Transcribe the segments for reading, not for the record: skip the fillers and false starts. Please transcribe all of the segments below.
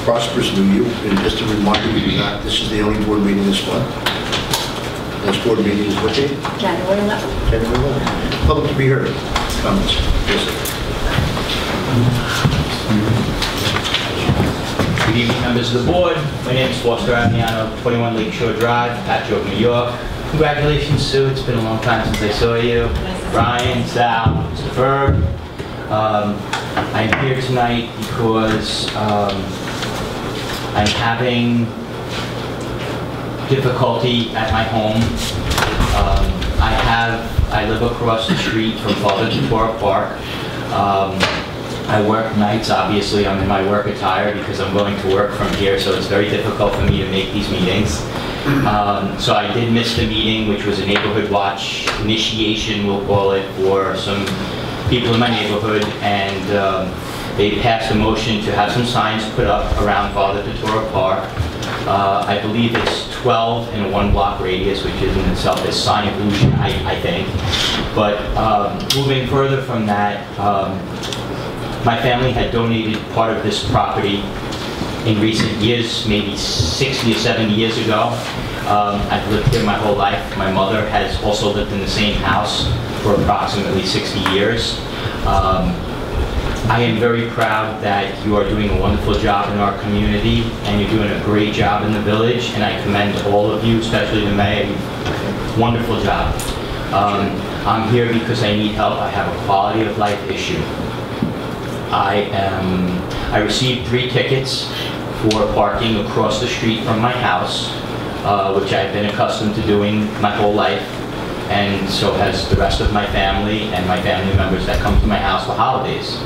prosperous new year. And just a reminder, this is the only board meeting this month. Next board meeting is what date? January 11th. January 11th. Public to be heard. Comments? Yes, sir. Good evening, members of the board. My name is Foster Amiano, 21 Lakeshore Drive, Patchogue, New York. Congratulations, Sue. It's been a long time since I saw you. Brian, Sal, Mr. Ferg. I'm here tonight because I'm having difficulty at my home. I live across the street from Father Torah Park. I work nights, obviously. I'm in my work attire because I'm going to work from here, so it's very difficult for me to make these meetings. So I did miss the meeting, which was a neighborhood watch initiation, we'll call it, for some people in my neighborhood, and they passed a motion to have some signs put up around Father Torah Park. I believe it's 12 in a 1-block radius, which in itself is sign pollution, I think. But moving further from that, my family had donated part of this property in recent years, maybe 60 or 70 years ago. I've lived here my whole life. My mother has also lived in the same house for approximately 60 years. I am very proud that you are doing a wonderful job in our community, and you're doing a great job in the village, and I commend all of you, especially the mayor. Wonderful job. I'm here because I need help. I have a quality of life issue. I received 3 tickets for parking across the street from my house, which I've been accustomed to doing my whole life, and so has the rest of my family and my family members that come to my house for holidays.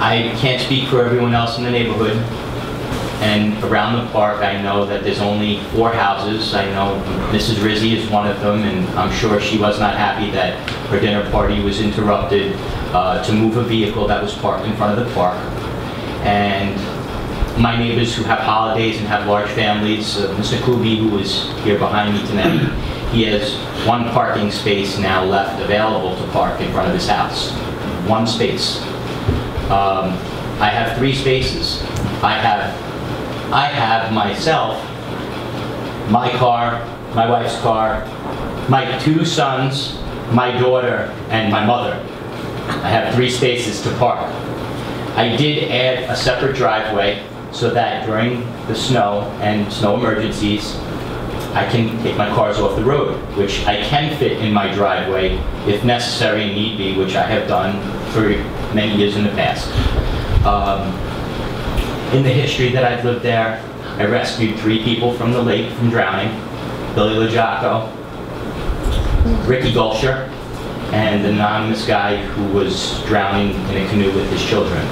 I can't speak for everyone else in the neighborhood, and around the park I know that there's only 4 houses. I know Mrs. Rizzi is one of them, and I'm sure she was not happy that her dinner party was interrupted to move a vehicle that was parked in front of the park. And my neighbors who have holidays and have large families, Mr. Kubi, who is here behind me tonight, he has 1 parking space now left available to park in front of his house. 1 space. I have 3 spaces. I have myself, my car, my wife's car, my 2 sons, my daughter, and my mother. I have 3 spaces to park. I did add a separate driveway so that during the snow and snow emergencies, I can take my cars off the road, which I can fit in my driveway if necessary and need be, which I have done for many years in the past. In the history that I've lived there, I rescued 3 people from the lake from drowning: Billy LaJaco, Ricky Gulsher, and an anonymous guy who was drowning in a canoe with his children.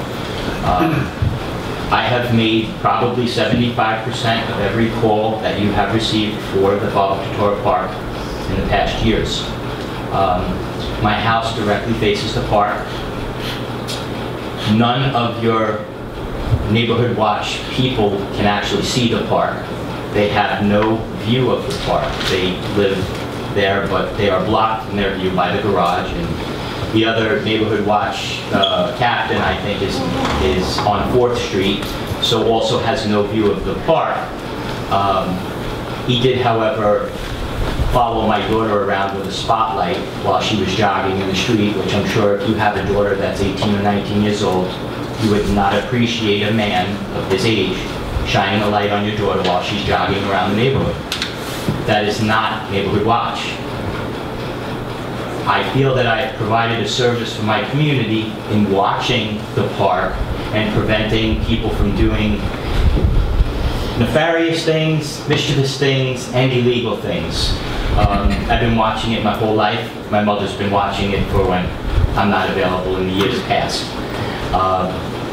I have made probably 75% of every call that you have received for the Father Torah Park in the past years. My house directly faces the park. None of your neighborhood watch people can actually see the park. They have no view of the park. They live there, but they are blocked in their view by the garage. And the other neighborhood watch captain, I think, is on 4th Street, so also has no view of the park. He did, however, follow my daughter around with a spotlight while she was jogging in the street, which I'm sure if you have a daughter that's 18 or 19 years old, you would not appreciate a man of his age shining a light on your daughter while she's jogging around the neighborhood. That is not neighborhood watch. I feel that I have provided a service for my community in watching the park and preventing people from doing nefarious things, mischievous things, and illegal things. I've been watching it my whole life. My mother's been watching it for when I'm not available in the years past.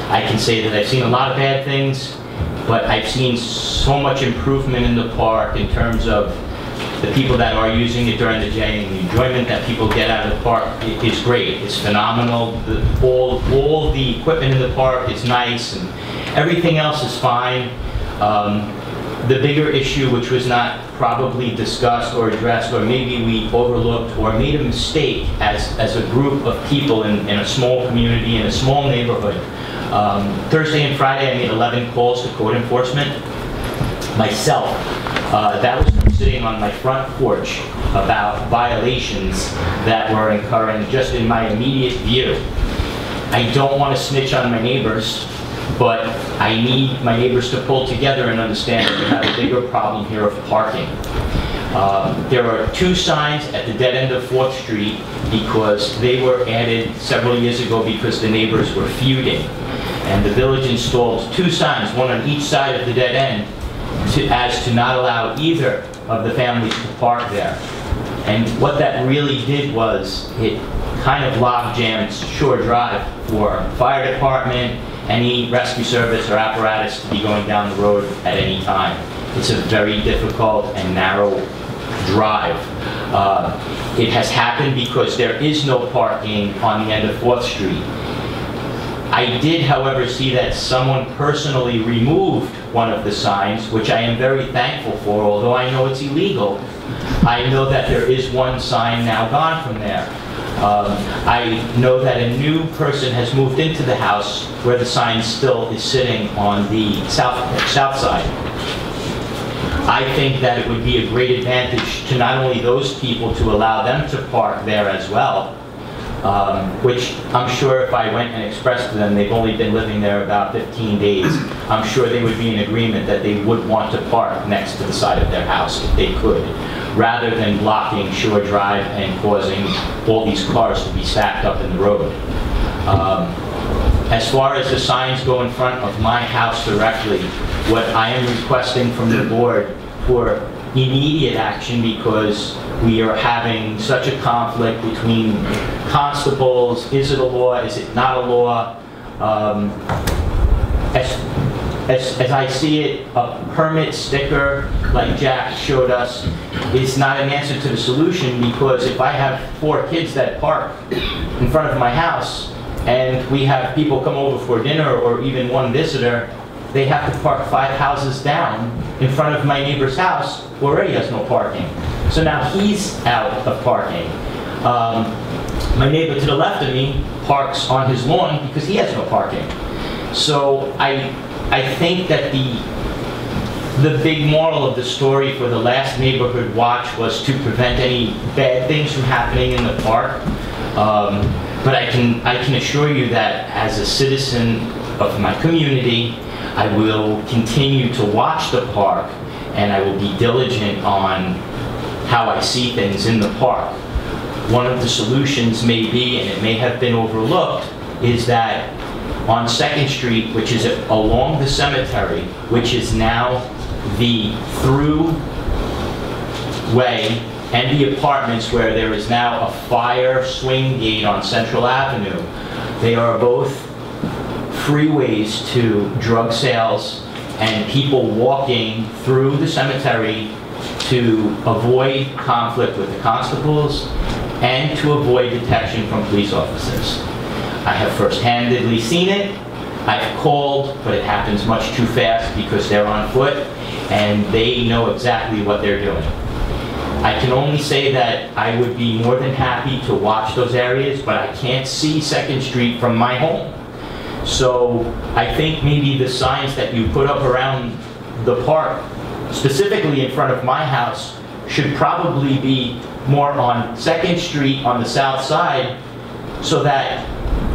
I can say that I've seen a lot of bad things, but I've seen so much improvement in the park in terms of the people that are using it during the day and the enjoyment that people get out of the park is great. It's phenomenal. All the equipment in the park is nice, and everything else is fine. The bigger issue, which was not probably discussed or addressed, or maybe we overlooked or made a mistake as a group of people in a small community, in a small neighborhood, Thursday and Friday, I made 11 calls to code enforcement myself. That was from sitting on my front porch about violations that were occurring just in my immediate view. I don't want to snitch on my neighbors, but I need my neighbors to pull together and understand that we have a bigger problem here of parking. There are 2 signs at the dead end of 4th Street because they were added several years ago because the neighbors were feuding. And the village installed 2 signs, one on each side of the dead end, as to not allow either of the families to park there. And what that really did was it kind of log-jammed Shore Drive for fire department, any rescue service or apparatus to be going down the road at any time. It's a very difficult and narrow drive. It has happened because there is no parking on the end of 4th Street. I did, however, see that someone personally removed one of the signs, which I am very thankful for, although I know it's illegal. I know that there is one sign now gone from there. I know that a new person has moved into the house where the sign still is sitting on the south side. I think that it would be a great advantage to not only those people to allow them to park there as well, which I'm sure if I went and expressed to them, they've only been living there about 15 days, I'm sure they would be in agreement that they would want to park next to the side of their house if they could, rather than blocking Shore Drive and causing all these cars to be stacked up in the road. As far as the signs go in front of my house directly, what I am requesting from the board for immediate action, because we are having such a conflict between constables, is it a law, is it not a law? As I see it, a permit sticker, like Jack showed us, is not an answer to the solution, because if I have 4 kids that park in front of my house, and we have people come over for dinner or even one visitor, they have to park 5 houses down in front of my neighbor's house who already has no parking. So now he's out of parking. My neighbor to the left of me parks on his lawn because he has no parking. So I think that the big moral of the story for the last neighborhood watch was to prevent any bad things from happening in the park. But I can assure you that as a citizen of my community, I will continue to watch the park, and I will be diligent on how I see things in the park. One of the solutions may be, and it may have been overlooked, is that on 2nd Street, which is along the cemetery, which is now the through way, and the apartments where there is now a fire swing gate on Central Avenue. They are both freeways to drug sales and people walking through the cemetery to avoid conflict with the constables and to avoid detection from police officers. I have first-handedly seen it. I've called, but it happens much too fast because they're on foot and they know exactly what they're doing. I can only say that I would be more than happy to watch those areas, but I can't see 2nd Street from my home. So I think maybe the signs that you put up around the park, specifically in front of my house, should probably be more on 2nd Street on the south side, so that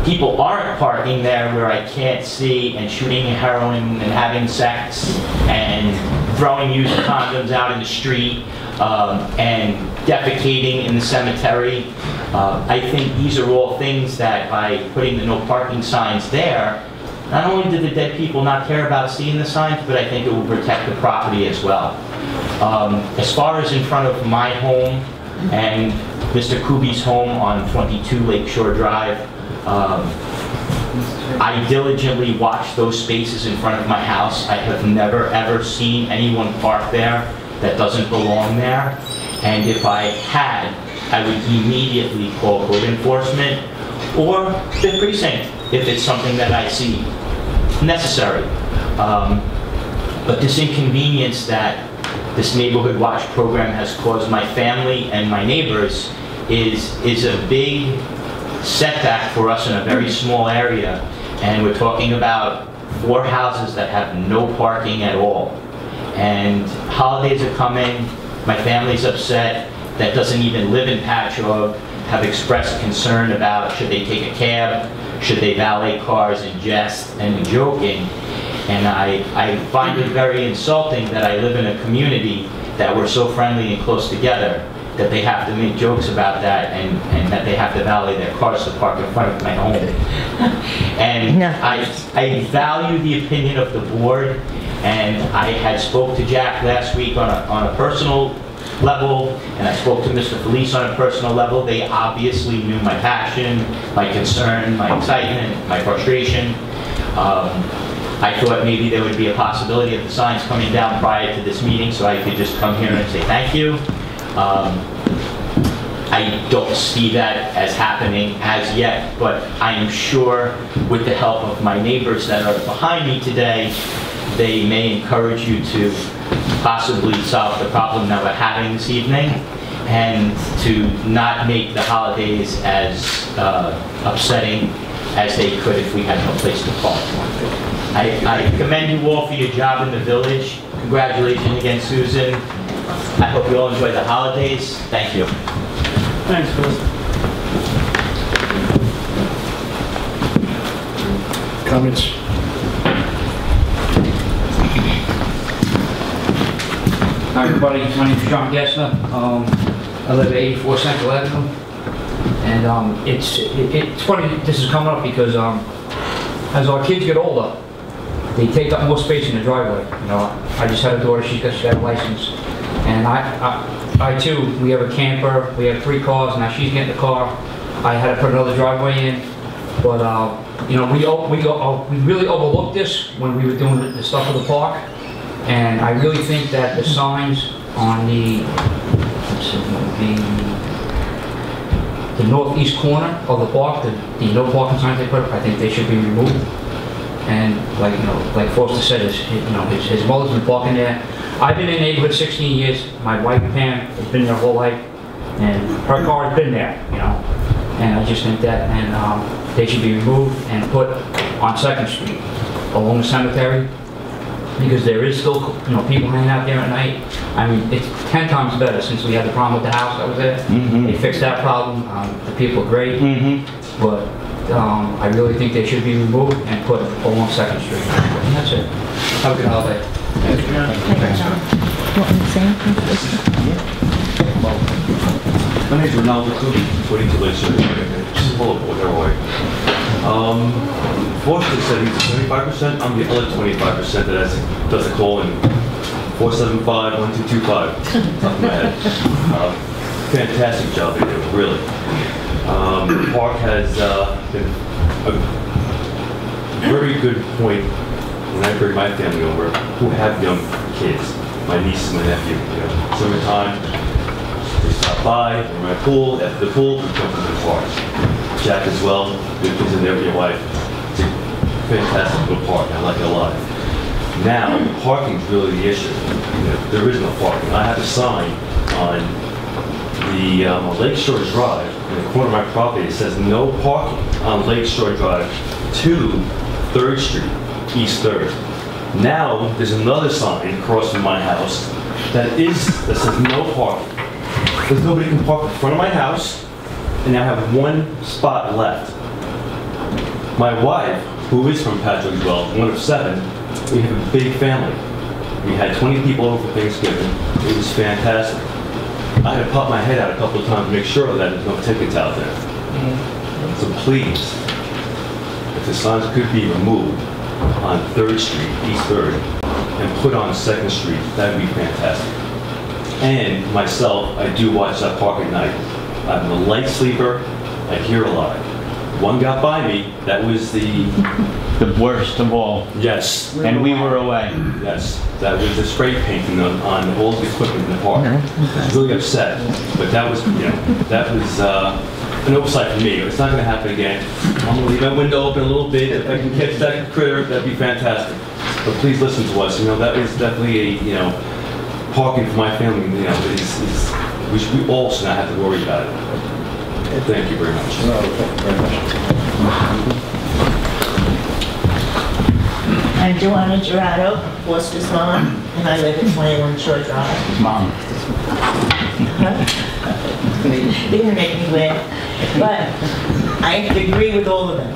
people aren't parking there where I can't see and shooting heroin and having sex and throwing used condoms out in the street. And defecating in the cemetery. I think these are all things that by putting the no parking signs there, not only do the dead people not care about seeing the signs, but I think it will protect the property as well. As far as in front of my home and Mr. Kubi's home on 22 Lakeshore Drive, I diligently watch those spaces in front of my house. I have never ever seen anyone park there that doesn't belong there, and if I had, I would immediately call code enforcement or the precinct if it's something that I see necessary. But this inconvenience that this neighborhood watch program has caused my family and my neighbors is a big setback for us in a very small area, and we're talking about 4 houses that have no parking at all. And holidays are coming, my family's upset, that doesn't even live in Patchogue, have expressed concern about should they take a cab, should they valet cars in jest and joking. And I find it very insulting that I live in a community that we're so friendly and close together, that they have to make jokes about that and that they have to valet their cars to park in front of my home. And I value the opinion of the board, and I had spoke to Jack last week on a personal level, and I spoke to Mr. Felice on a personal level. They obviously knew my passion, my concern, my excitement, my frustration. I thought maybe there would be a possibility of the signs coming down prior to this meeting so I could just come here and say thank you. I don't see that as happening as yet, but I am sure with the help of my neighbors that are behind me today, they may encourage you to possibly solve the problem that we're having this evening and to not make the holidays as upsetting as they could if we had no place to park. I commend you all for your job in the village. Congratulations again, Susan. I hope you all enjoy the holidays. Thank you. Thanks, Chris. Comments? Hi, everybody. My name is John Gessner. I live at 84 Central Avenue. And it's funny this is coming up because as our kids get older, they take up more space in the driveway. You know, I just had a daughter, she got a license. And I too, we have a camper, we have 3 cars, now she's getting a car. I had to put another driveway in. But, you know, we really overlooked this when we were doing the stuff with the park. And I really think that the signs on the northeast corner of the park, the no parking signs they put up, I think they should be removed. And like, you know, like Foster said, his mother's been parking there. I've been in the neighborhood 16 years. My wife Pam has been there her whole life, and her car has been there, you know. And I just think that, and they should be removed and put on 2nd Street along the cemetery, because there is still, you know, people hanging out there at night. I mean, it's 10 times better since we had the problem with the house that was there. They fixed that problem. The people are great, but I really think they should be removed and put along 2nd Street. And that's it. Have a good holiday. Thank you, John. Want me to say anything? My name is Ronaldo Cookie, 42 Lakeshore. Just pull up whatever way. Forster said he's 25%. I'm the other 25% that does the call in 475-1225. Top of my head. Fantastic job they do, really. The park has been a very good point when I bring my family over who have young kids, my niece and my nephew. You know, summertime, they stop by, we're at the pool, after the pool, we come to the park. Jack as well, good kids in there with your wife. It's a fantastic little park, I like it a lot. Now, parking is really the issue. You know, there is no parking. I have a sign on the Lakeshore Drive, in the corner of my property, it says no parking on Lakeshore Drive to 3rd Street. East 3rd. Now there's another sign across from my house that says no parking. Because nobody can park in front of my house, and now I have 1 spot left. My wife, who is from Patchogue as well, 1 of 7, we have a big family. We had 20 people over for Thanksgiving. It was fantastic. I had to pop my head out a couple of times to make sure that there's no tickets out there. So please, if the signs could be removed on 3rd Street, East 3rd, and put on 2nd Street, that would be fantastic. And myself, I do watch that park at night. I'm a light sleeper, I hear a lot. One got by me, that was the worst of all. Yes. And we were away. Yes, that was the spray painting on all the equipment in the park. I was really upset, but that was, you know, that was an oversight for me. It's not going to happen again. I'm going to leave my window open a little bit. If I can catch that critter, that'd be fantastic. But please listen to us. You know, that is definitely a, you know, parking for my family. You know, we all should not have to worry about it. Thank you very much. No, thank you very much. I'm Joanna Gerardo, Foster's mom, and I live at 21 Shore Drive. Mom. They're gonna make me laugh. But I agree with all of them,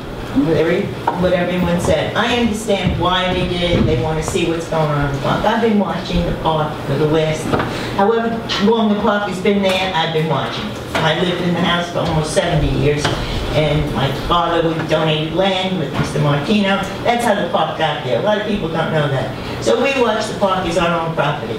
what everyone said. I understand why they did it. They want to see what's going on in the park. I've been watching the park for the last, however long the park has been there, I've been watching. I lived in the house for almost 70 years, and my father donated land with Mr. Martino. That's how the park got there. A lot of people don't know that. So we watch the park as our own property.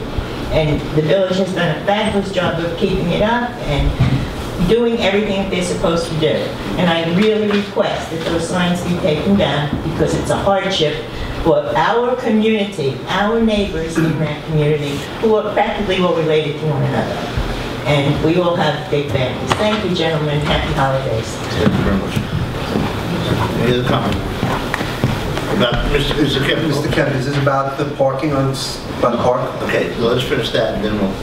And the village has done a fabulous job of keeping it up and doing everything that they're supposed to do. And I really request that those signs be taken down because it's a hardship for our community, our neighbors in that community, who are practically all related to one another. And we all have big families. Thank you, gentlemen. Happy holidays. Thank you very much. Any other comment? About, Mr. Kevin? Mr. Kevin, is this about the parking by the park? Okay, so let's finish that and then we'll...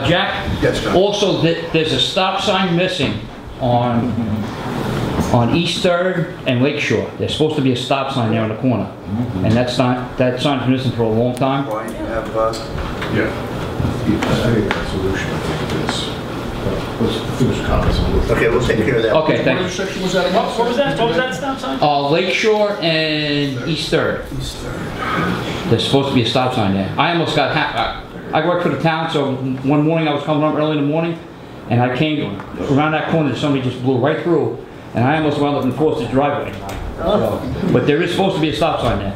Jack? Yes, John. Also, there's a stop sign missing on East 3rd and Lakeshore. There's supposed to be a stop sign there on the corner. And that sign's been missing for a long time. Why, you have, Yeah. I think that's a solution, I think it is. Let's finish comments on this. Okay, we'll take care of that. Okay, thank What you. intersection was that again? What was that? What was that stop sign? Lakeshore and East 3rd. East 3rd. There's supposed to be a stop sign there. I almost got I work for the town, so one morning I was coming up early in the morning, and I came around that corner, and somebody just blew right through, and I almost wound up in Foster's driveway. So, but there is supposed to be a stop sign there.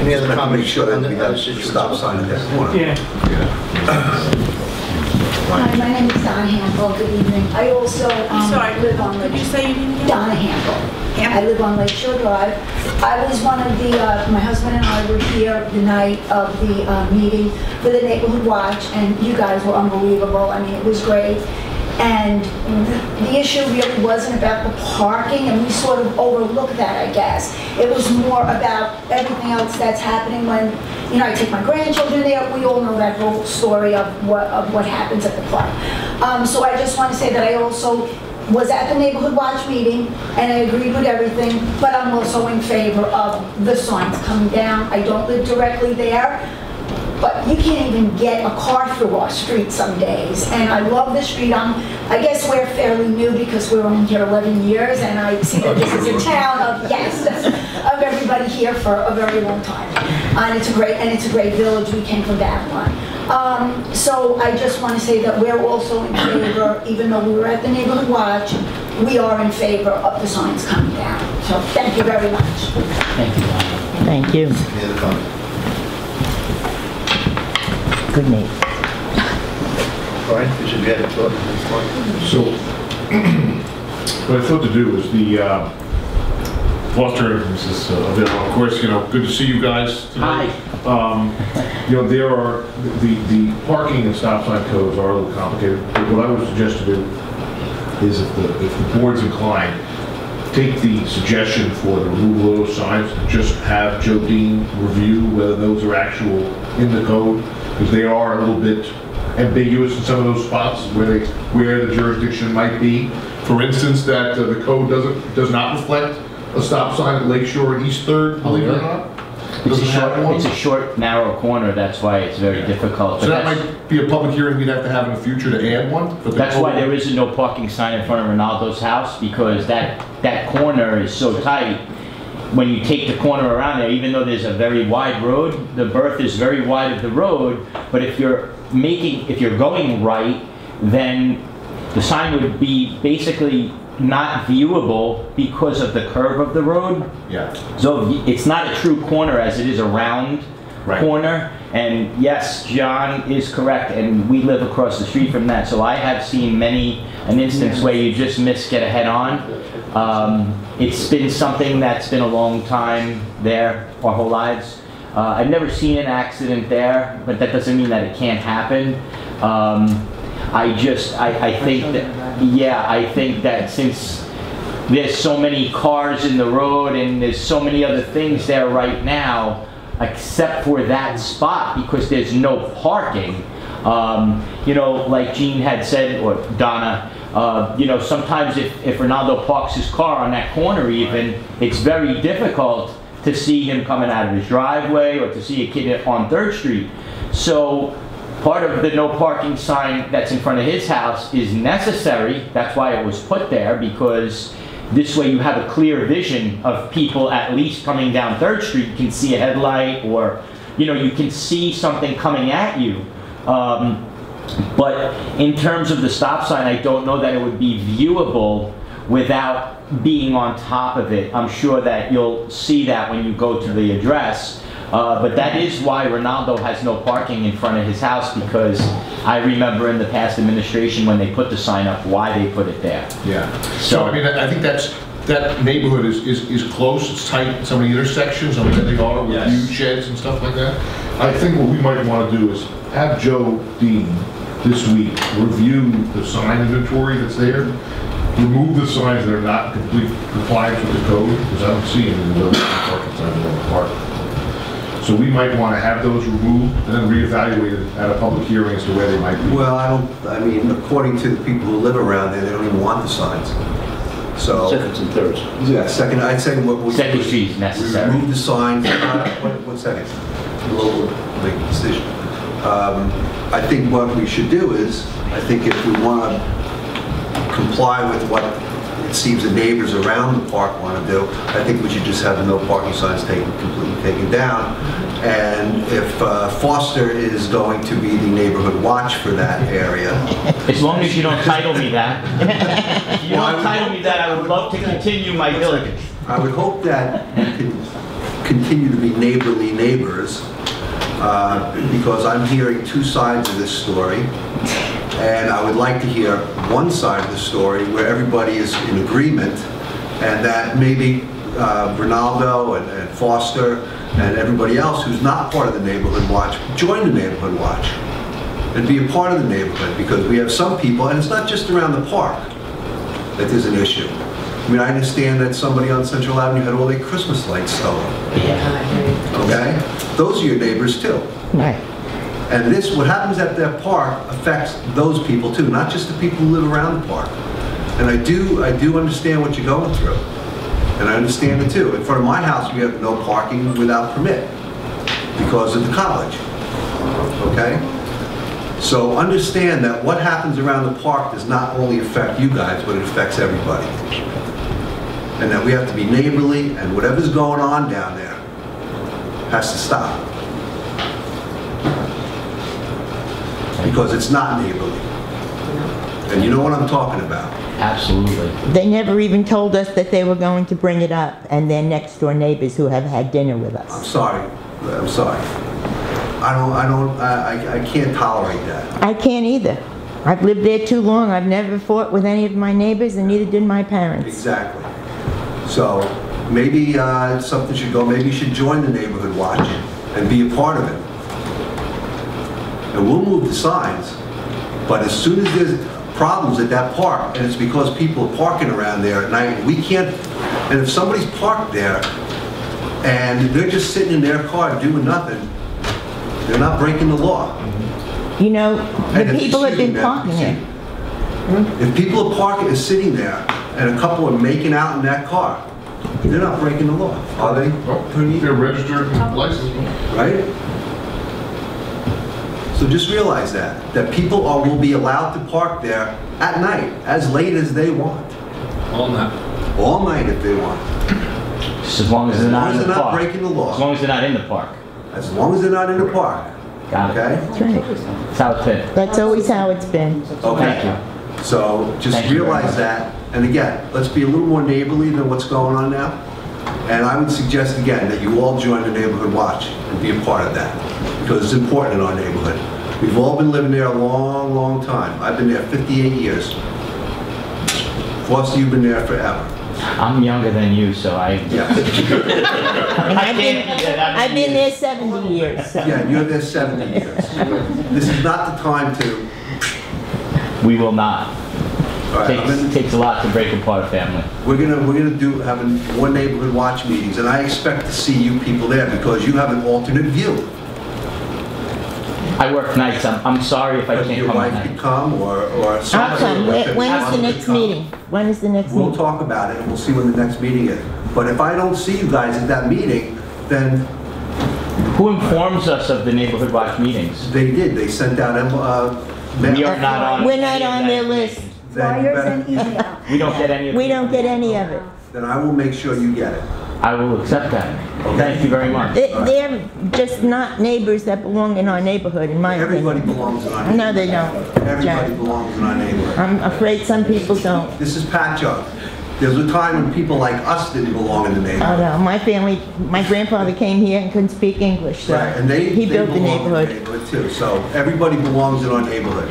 Any other Make comments sure on that the we have other a stop sign at that corner. Yeah. Hi, my name is Donna Hamble. Good evening. I also live on Could you Lake. say your name again? Donna Hamble. I live on Lake Shore Drive. I was one of the, my husband and I were here the night of the meeting for the Neighborhood Watch, and you guys were unbelievable. I mean, it was great. And the issue really wasn't about the parking, and we sort of overlooked that, I guess. It was more about everything else that's happening when, you know, I take my grandchildren there. We all know that whole story of what happens at the park. So I just want to say that I also was at the Neighborhood Watch meeting, and I agreed with everything, but I'm also in favor of the signs coming down. I don't live directly there, but you can't even get a car through our street some days. And I love the street. I guess we're fairly new because we're only here 11 years, and I see that this is a town of, yes, of everybody here for a very long time. And it's a great village. We came from Babylon. So I just want to say that we're also in favor, even though we were at the Neighborhood Watch, we are in favor of the signs coming down. So thank you very much. Thank you, Donna. Thank you. Any other comments? Good night. All right, we should get it. So, what I thought to do is the Foster, Mrs. Avila, of course, you know, good to see you guys tonight. Hi. You know, there are, the parking and stop sign codes are a little complicated, but what I would suggest to do is if the board's inclined, take the suggestion for the removal of those signs, just have Joe Dean review whether those are actual in the code, because they are a little bit ambiguous in some of those spots where the jurisdiction might be. For instance, that the code does not reflect a stop sign at Lakeshore and East 3rd, believe it or not. It's a short, narrow corner, that's why it's very difficult. So But that that's- might be a public hearing we'd have to have in the future to add one. but the That's why code- there is a no parking sign in front of Ronaldo's house, because that corner is so tight. When you take the corner around there, even though there's a very wide road, the berth is very wide of the road, but if you're going right, then the sign would be basically not viewable because of the curve of the road. Yeah. So it's not a true corner as it is a round Right. corner. And yes, John is correct, and we live across the street from that. So I have seen an instance where you just get a head on. It's been something that's been a long time there, our whole lives. I've never seen an accident there, but that doesn't mean that it can't happen. I think that since there's so many cars in the road and there's so many other things there right now, except for that spot, because there's no parking, You know, like Gene had said, or Donna, you know, sometimes if Ronaldo parks his car on that corner even, it's very difficult to see him coming out of his driveway or to see a kid on 3rd Street. So part of the no parking sign that's in front of his house is necessary. That's why it was put there, because this way you have a clear vision of people at least coming down 3rd Street. You can see a headlight, or, you know, you can see something coming at you. But in terms of the stop sign, I don't know that it would be viewable without being on top of it. I'm sure that you'll see that when you go to the address. But that is why Ronaldo has no parking in front of his house, because I remember in the past administration when they put the sign up, why they put it there. Yeah. So, I mean, I think that neighborhood is close, it's tight in some of the intersections, and where they are with Yes. huge sheds and stuff like that. I think what we might want to do is have Joe Dean this week review the sign inventory that's there, remove the signs that are not in complete compliance with the code, because I don't see any of those parking signs in the park. So we might want to have those removed and then reevaluated at a public hearing as to where they might be. Well, I mean, according to the people who live around there, they don't even want the signs. So, Seconds and thirds. yeah, second, I'd say what we... Second Street is necessary. Remove the signs, one second, the local make a decision. I think what we should do is, I think if we want to comply with what it seems the neighbors around the park want to do, I think we should just have the no parking signs completely taken down. And if Foster is going to be the neighborhood watch for that area... As long as you don't title me that. If you don't title me that, I would love to continue my diligence. I would hope that we can continue to be neighborly neighbors, because I'm hearing two sides of this story. And I would like to hear one side of the story where everybody is in agreement, and that maybe Ronaldo and Foster and everybody else who's not part of the neighborhood watch join the neighborhood watch and be a part of the neighborhood, because we have some people, and it's not just around the park that there's an issue. I mean, I understand that somebody on Central Avenue had all their Christmas lights stolen. Okay? Those are your neighbors too. Right. And this, what happens at that park affects those people too, not just the people who live around the park. And I do understand what you're going through. And I understand it too. In front of my house, we have no parking without permit because of the college. Okay? So understand that what happens around the park does not only affect you guys, but it affects everybody. And that we have to be neighborly, and whatever's going on down there has to stop. Because it's not neighborly. And you know what I'm talking about. Absolutely. They never even told us that they were going to bring it up, and they're next door neighbors who have had dinner with I'm us. sorry. I'm sorry. I can't tolerate that. I can't either. I've lived there too long. I've never fought with any of my neighbors, and neither did my parents. Exactly. So maybe something should go, maybe you should join the neighborhood watch and be a part of it. And we'll move the signs, but as soon as there's problems at that park, and it's because people are parking around there at night, we can't, and if somebody's parked there and they're just sitting in their car doing nothing, they're not breaking the law. You know, And the if- people have excuse been me, parking ma'am, there. If people are parking and sitting there, and a couple are making out in that car, they're not breaking the law, are they? They're registered and licensed. Right? So just realize that people will be allowed to park there at night, as late as they want. All night. All night if they want. Just as long as they're not in the As long as they're not park. breaking the law. As long as they're not in the park. As long as they're not in the park. Got it. Okay? That's right. That's how it's been. That's always how it's been. Thank Okay. you. So just Thank you very realize much. that. And again, let's be a little more neighborly than what's going on now. And I would suggest again that you all join the neighborhood watch and be a part of that, because it's important in our neighborhood. We've all been living there a long, long time. I've been there 58 years. Foster, you've been there forever. I'm younger than you, so I... Yeah. And I can't be there that I've many been there 70 years. So. Yeah, and you're there 70 years. This is not the time to... We will not. All right, Takes a lot to break apart a family. we're gonna do having more neighborhood watch meetings, and I expect to see you people there because you have an alternate view. I work nights. I'm sorry if I But can't your come at wife could night. come, or I'll somebody. come. When is the could next come. meeting? When is the next We'll meeting? talk about it, and we'll see when the next meeting is. But if I don't see you guys at that meeting, then Who informs us of the neighborhood watch meetings? they did, they sent out, We are not on. We're any not of on that their list. information. then you Flyers and better, email. We don't get any of We don't get any of it. then I will make sure you get it. I will accept that. Thank you very much. They're just not neighbors that belong in our neighborhood, in my Everybody opinion. belongs in our No, neighborhood. they don't. Everybody Jack. belongs in our neighborhood. I'm afraid some people don't. This is Patchogue. There was a time when people like us didn't belong in the Oh, neighborhood. no, my family, my grandfather came here and couldn't speak English, so Right, and they he built the belong in neighborhood. neighborhood too. So everybody belongs in our neighborhood.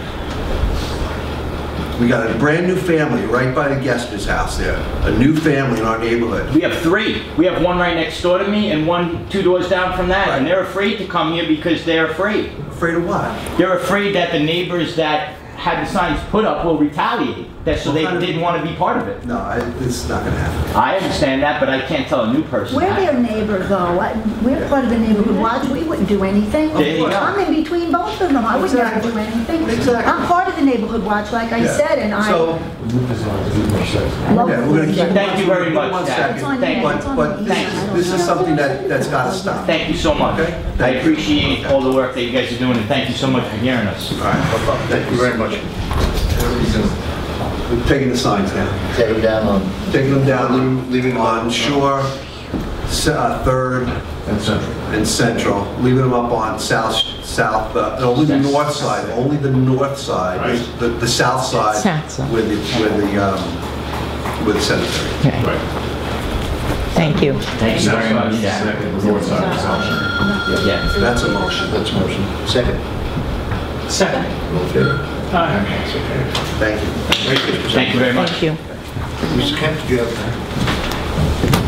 We got a brand new family right by the Gester's house there. A new family in our neighborhood. We have 3. We have one right next door to me and one 2 doors down from that. And they're afraid to come here because they're afraid. Afraid of what? They're afraid that the neighbors that had the signs put up will retaliate. That so they didn't want to be part of it. No, it's not gonna happen. I understand that, but I can't tell a new person We're that. their neighbor though. We're part of the neighborhood watch. We wouldn't do anything. There you go. I'm in between both of them. I would never do anything. Exactly. I'm part of the neighborhood watch, like I Yeah. said, and I So, love yeah, we're gonna keep. Thank you very much, One Jack. second. It's on Thank you. you. It's on But you. this is something that's gotta stop. Thank you so much. Okay. I Thank you. appreciate all the work that you guys are doing, and thank you so much for hearing us. All right. Thank you very much. We're taking the signs down. Take them down on. Taking them down, Leaving them on Shore, Third, And Central. and Central, leaving them up on only the north side, only the north side, Right. the south side South side. with the cemetery. Okay, Right. thank you. Thank you very much, Jack. Second, the north side of South Shore. Yeah. That's a motion. That's a motion. Second. Second. All in favor? Aye. Thank you. Thank you. Thank you very much. Thank you. Mr. Kemp, do you have?